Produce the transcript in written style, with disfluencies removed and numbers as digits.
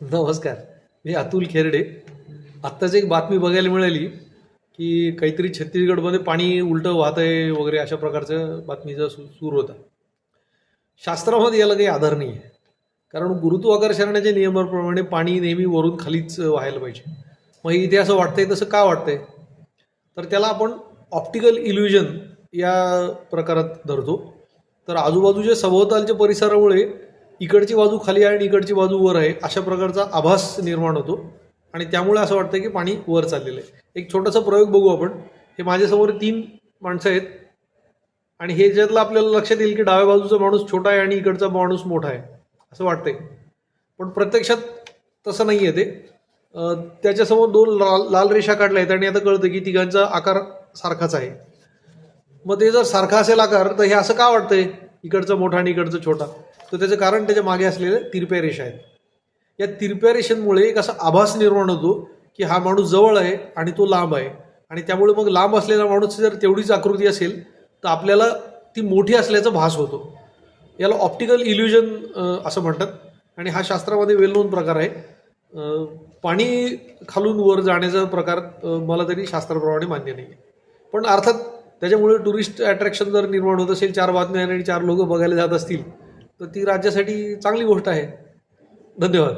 नमस्कार. मी अतुल खेरडे. आत्ताच एक बातमी बघायला मिळाली की काहीतरी छत्तीसगडमध्ये पाणी उलटं वाहत आहे वगैरे अशा प्रकारच्या बातमीचा सूर होता. शास्त्रामध्ये याला काही आधार नाही आहे. कारण गुरुत्वाकर्षणाच्या नियमाप्रमाणे पाणी नेहमी वरून खालीच व्हायला पाहिजे. मग इथे असं वाटतंय, तसं का वाटतंय? तर त्याला आपण ऑप्टिकल इल्युजन या प्रकारात धरतो. तर आजूबाजूच्या सभोवतालच्या परिसरामुळे इकडची बाजू खाली आहे आणि इकडची बाजू वर आहे अशा प्रकारचा आभास निर्माण होतो आणि त्यामुळे असं वाटतं की पाणी वर चाललेलं आहे. एक छोटासा प्रयोग बघू आपण. हे माझ्यासमोर 3 माणसं आहेत आणि हे ज्यातलं आपल्याला लक्षात येईल की डाव्या बाजूचा माणूस छोटा आहे आणि इकडचा माणूस मोठा आहे असं वाटतंय. पण प्रत्यक्षात तसं नाही आहे ते. त्याच्यासमोर 2 लाल रेषा काढल्या आहेत आणि आता कळतं की तिघांचा आकार सारखाच आहे. मग ते जर सारखा असेल आकार तर हे असं का वाटतंय इकडचा मोठा आणि इकडचा छोटा? तर त्याचं कारण त्याच्या मागे असलेल्या तिरप्या रेषा आहेत. या तिरप्या रेषांमुळे एक असा आभास निर्माण होतो की हा माणूस जवळ आहे आणि तो लांब आहे आणि त्यामुळे मग लांब असलेला माणूस जर तेवढीच आकृती असेल तर आपल्याला ती मोठी असल्याचा भास होतो. याला ऑप्टिकल इल्युजन असं म्हणतात आणि हा शास्त्रामध्ये वेल नोन प्रकार आहे. पाणी खालून वर जाण्याचा प्रकार मला तरी शास्त्राप्रमाणे मान्य नाही आहे. पण अर्थात त्याच्यामुळे टुरिस्ट अट्रॅक्शन जर निर्माण होत असेल, 4 बातम्या आणि 4 लोक बघायला जात असतील तर ती राज्यासाठी चांगली गोष्ट आहे. धन्यवाद.